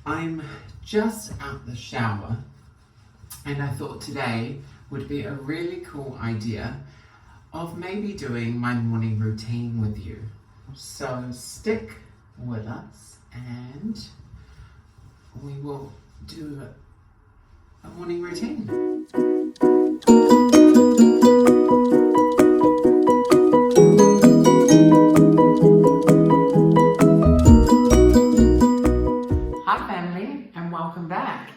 I'm just out the shower and I thought today would be a really cool idea of maybe doing my morning routine with you. So stick with us and we will do a morning routine. Welcome back.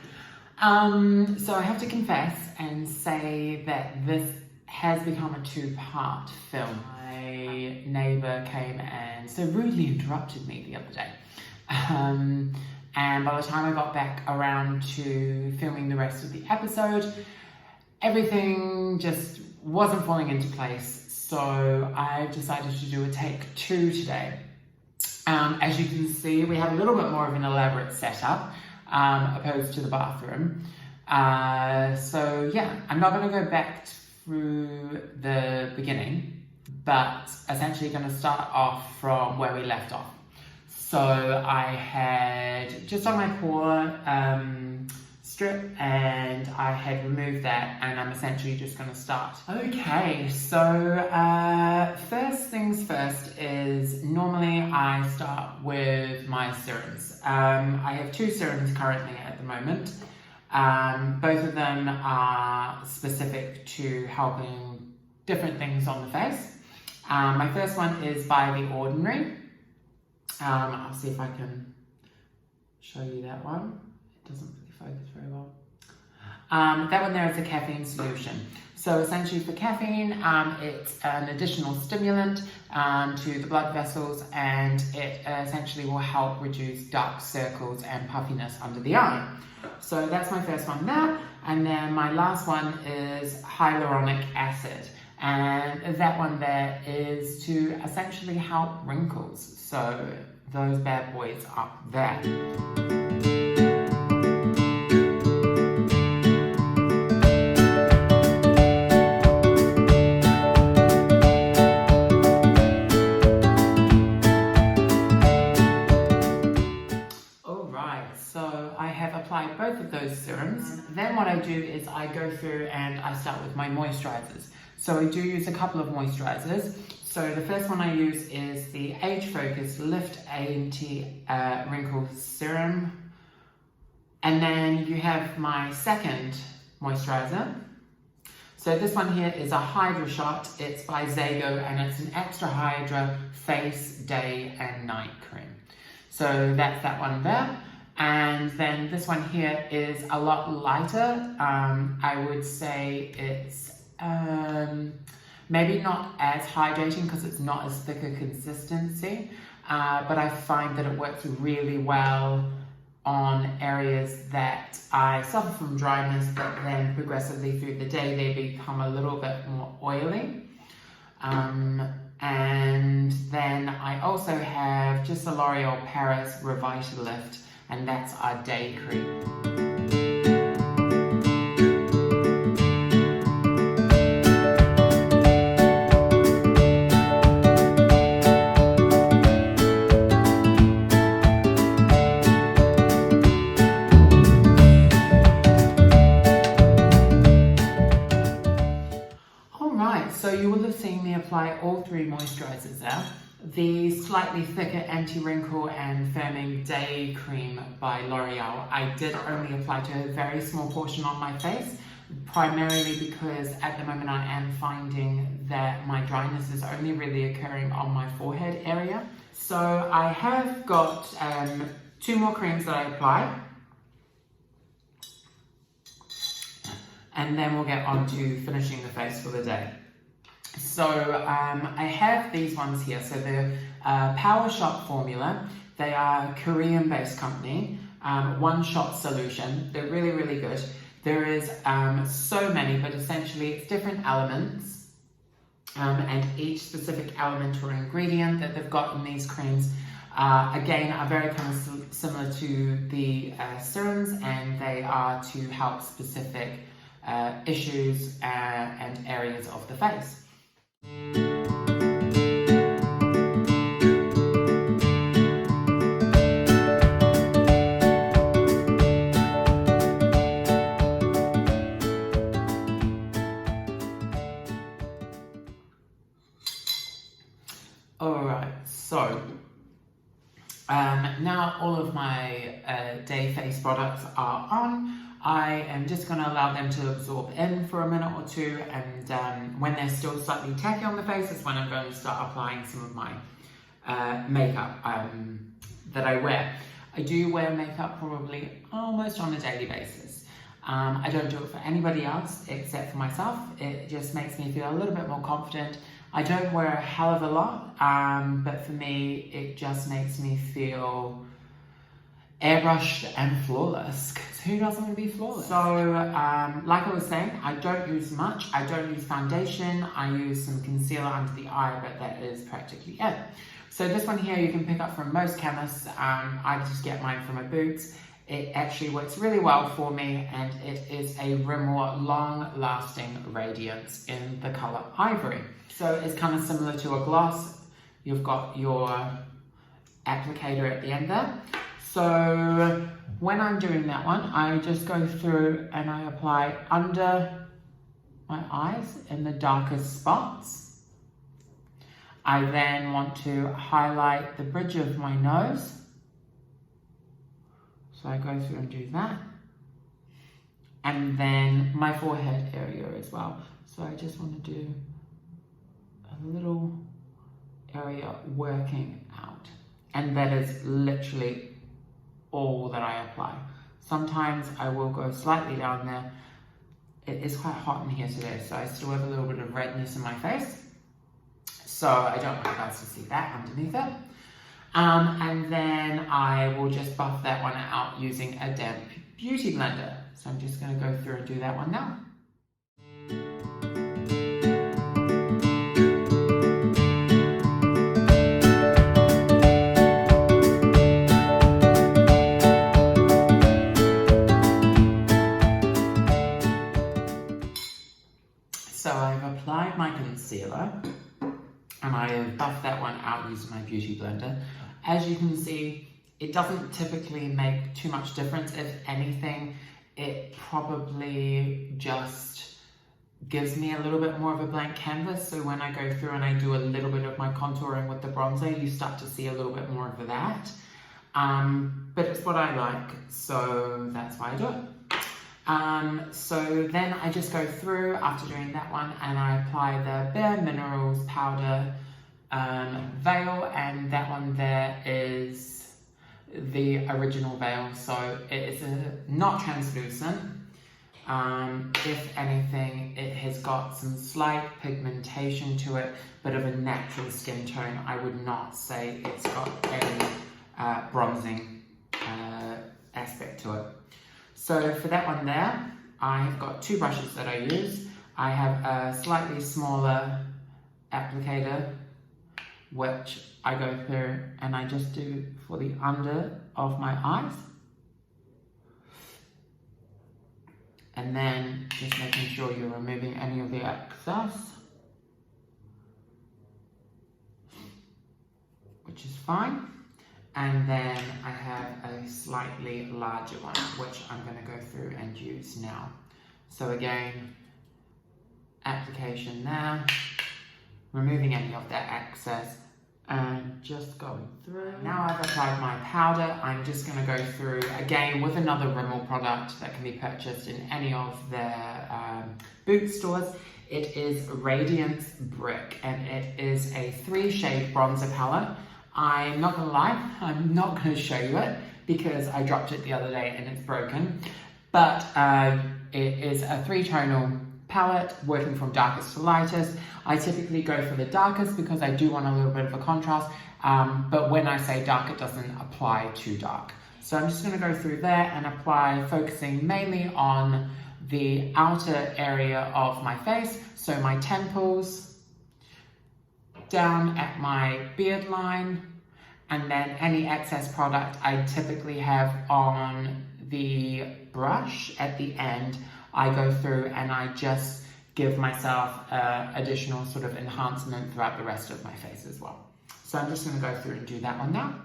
So I have to confess and say that this has become a two-part film. My neighbour came and so rudely interrupted me the other day. And by the time I got back around to filming the rest of the episode, everything just wasn't falling into place. So I decided to do a take 2 today. As you can see, we have a little bit more of an elaborate setup. Opposed to the bathroom. So yeah, I'm not going to go back through the beginning, but essentially going to start off from where we left off. So I had just on my core strip and I had removed that and I'm essentially just going to start. Okay, so first things first is normally I start with my serums. I have 2 serums currently at the moment. Both of them are specific to helping different things on the face. My first one is by The Ordinary. I'll see if I can show you that one. It doesn't really focus very well. That one there is a caffeine solution. So essentially for caffeine, it's an additional stimulant to the blood vessels and it essentially will help reduce dark circles and puffiness under the eye. So that's my first one there. And then my last one is hyaluronic acid. And that one there is to essentially help wrinkles. So those bad boys up there. Both of those serums. Then what I do is I go through and I start with my moisturizers. So I do use a couple of moisturizers. So the first one I use is the Age Focus Lift Anti-Wrinkle Serum. And then you have my second moisturizer. So this one here is a Hydra Shot. It's by Zago and it's an Extra Hydra Face Day and Night Cream. So that's that one there. And then this one here is a lot lighter. I would say it's maybe not as hydrating because it's not as thick a consistency, but I find that it works really well on areas that I suffer from dryness, but then progressively through the day they become a little bit more oily. And then I also have just the L'Oreal Paris Revitalift, and that's our day cream. Alright, so you will have seen me apply all 3 moisturizers there. The slightly thicker anti-wrinkle and firming day cream by L'Oreal, I did only apply to a very small portion on my face, primarily because at the moment I am finding that my dryness is only really occurring on my forehead area. So I have got 2 more creams that I apply, and then we'll get on to finishing the face for the day. So I have these ones here. So the Power Shot formula. They are a Korean-based company. One Shot solution. They're really, really good. There is so many, but essentially it's different elements, and each specific element or ingredient that they've got in these creams again are very kind of similar to the serums, and they are to help specific issues and areas of the face. So, now all of my day face products are on. I am just going to allow them to absorb in for a minute or two, and when they're still slightly tacky on the face is when I'm going to start applying some of my makeup that I wear. I do wear makeup probably almost on a daily basis. I don't do it for anybody else except for myself. It just makes me feel a little bit more confident. I don't wear a hell of a lot, but for me, it just makes me feel airbrushed and flawless, because who doesn't want to be flawless? So, like I was saying, I don't use much. I don't use foundation. I use some concealer under the eye, but that is practically it. So this one here you can pick up from most chemists. I just get mine from a Boots. It actually works really well for me, and it is a Rimmel long-lasting radiance in the color Ivory. So it's kind of similar to a gloss. You've got your applicator at the end there. So when I'm doing that one, I just go through and I apply under my eyes in the darkest spots. I then want to highlight the bridge of my nose. So I go through and do that. And then my forehead area as well. So I just want to do a little area working out. And that is literally all that I apply. Sometimes I will go slightly down there. It is quite hot in here today, so I still have a little bit of redness in my face. So I don't want you guys to see that underneath it. And then I will just buff that one out using a damp beauty blender. So I'm just going to go through and do that one now. So I've applied my concealer and I have buffed that one out using my beauty blender. As you can see, it doesn't typically make too much difference. If anything, it probably just gives me a little bit more of a blank canvas. So when I go through and I do a little bit of my contouring with the bronzer, you start to see a little bit more of that. But it's what I like, so that's why I do it. So then I just go through after doing that one and I apply the Bare Minerals powder veil, and that one there is the original veil, so it is not translucent. If anything, it has got some slight pigmentation to it, but of a natural skin tone. I would not say it's got any bronzing aspect to it. So for that one there, I have got two brushes that I use. I have a slightly smaller applicator, which I go through and I just do for the under of my eyes. And then just making sure you're removing any of the excess, which is fine. And then I have a slightly larger one, which I'm going to go through and use now. So again, application there, removing any of that excess, and just going through. Now I've applied my powder, I'm just going to go through again with another Rimmel product that can be purchased in any of their Boots stores. It is Radiance Brick, and it is a 3-shade bronzer palette. I'm not going to lie, I'm not going to show you it because I dropped it the other day and it's broken. But it is a 3-tonal palette working from darkest to lightest. I typically go for the darkest because I do want a little bit of a contrast. But when I say dark, it doesn't apply too dark. So I'm just going to go through there and apply, focusing mainly on the outer area of my face. So my temples, down at my beard line, and then any excess product I typically have on the brush at the end, I go through and I just give myself additional sort of enhancement throughout the rest of my face as well. So I'm just going to go through and do that one now.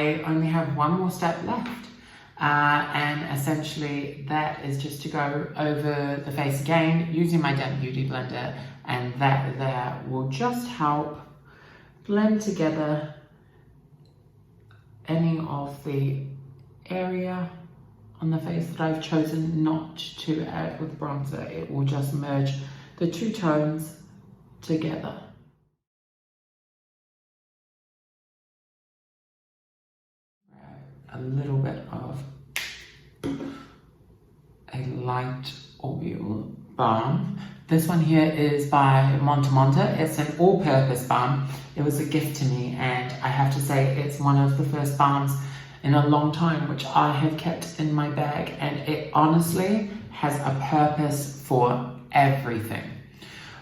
I only have one more step left. And essentially that is just to go over the face again using my Dent Beauty Blender, and that there will just help blend together any of the area on the face that I've chosen not to add with bronzer. It will just merge the two tones together. A little bit of a light oil balm. This one here is by Monta Monta. It's an all-purpose balm. It was a gift to me, and I have to say it's one of the first balms in a long time which I have kept in my bag, and it honestly has a purpose for everything.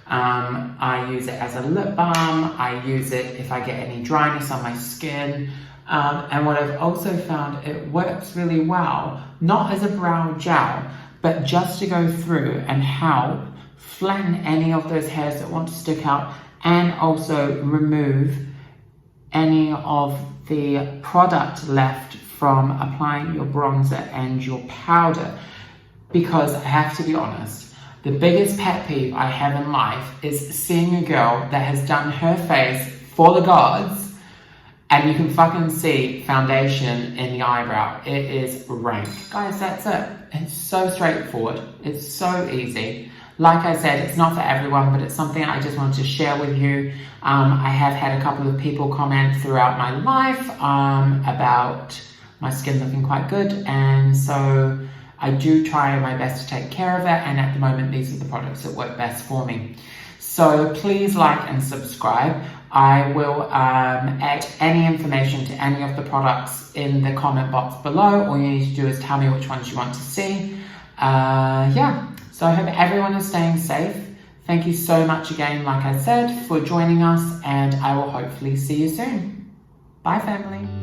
I use it as a lip balm. I use it if I get any dryness on my skin. And what I've also found, it works really well, not as a brow gel, but just to go through and help flatten any of those hairs that want to stick out, and also remove any of the product left from applying your bronzer and your powder. Because I have to be honest, the biggest pet peeve I have in life is seeing a girl that has done her face for the gods, and you can fucking see foundation in the eyebrow. It is rank. Guys, that's it. It's so straightforward. It's so easy. Like I said, it's not for everyone, but it's something I just wanted to share with you. I have had a couple of people comment throughout my life about my skin looking quite good, and so I do try my best to take care of it, and at the moment these are the products that work best for me. So please like and subscribe. I will add any information to any of the products in the comment box below. All you need to do is tell me which ones you want to see. Yeah, so I hope everyone is staying safe. Thank you so much again, like I said, for joining us, and I will hopefully see you soon. Bye, family.